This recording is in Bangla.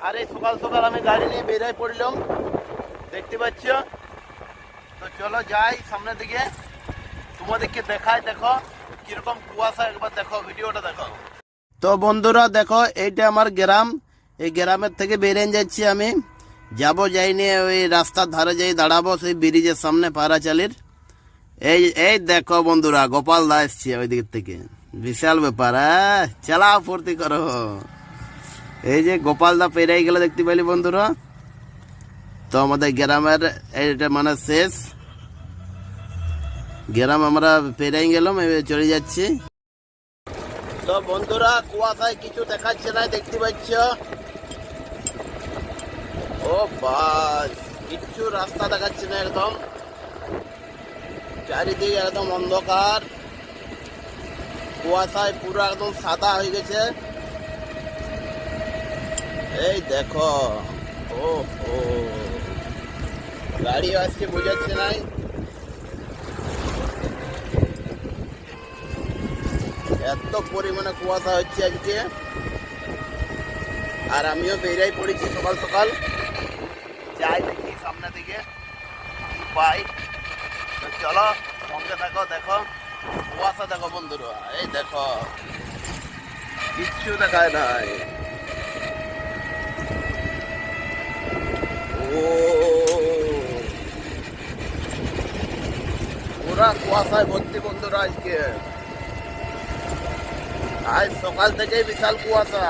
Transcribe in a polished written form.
আর এই সকাল সকাল আমি গাড়ি নিয়ে বেরিয়ে পড়লাম, দেখতে পাচ্ছ। তো চলো যাই সামনের দিকে, তোমাদেরকে দেখাই। দেখো কিরকম কুয়াশা, একবার দেখো, ভিডিওটা দেখো। তো বন্ধুরা দেখো, এইটা আমার গ্রাম। এই গ্রামের থেকে বেরিয়ে যাচ্ছি আমি, যাইনি ওই রাস্তার ধারে যাই দাঁড়াবো, সেই ব্রিজের সামনে পায়রাচালির। এই দেখো বন্ধুরা, গোপাল দা এসছে ওই দিক থেকে, বিশাল ব্যাপার। চালাও, ফুর্তি করো। এই যে গোপাল দা পেরিয়ে গেলে দেখতে পাইলি বন্ধুরা। তো আমাদের গ্রামের এইটা মানে শেষ গ্রাম, আমরা পেরিয়ে গেলাম, চলে যাচ্ছি। তো বন্ধুরা, কুয়াশায় কিছু দেখাচ্ছে না, দেখতে পাচ্ছ। ও বাস, কিচ্ছু রাস্তা দেখাচ্ছে না, একদম চারিদিকে একদম অন্ধকার, কুয়াশায় পুরো একদম সাদা হয়ে গেছে। এই দেখো, ও গাড়ি আজকে বোঝাচ্ছে নাই, এত পরিমাণে কুয়াশা হচ্ছে আজকে। আর আমিও বেরিয়ে পড়েছি সকাল সকাল, যাই দেখি সামনে দিকে কি পাই। তো চলো সঙ্গে থাকো, দেখো কুয়াশা দেখো বন্ধুরা, এই দেখো কিচ্ছু দেখায় নাই। ও পুরা কুয়াশায় ভর্তি বন্ধুরা, আজ সকাল থেকেই বিশাল কুয়াশা।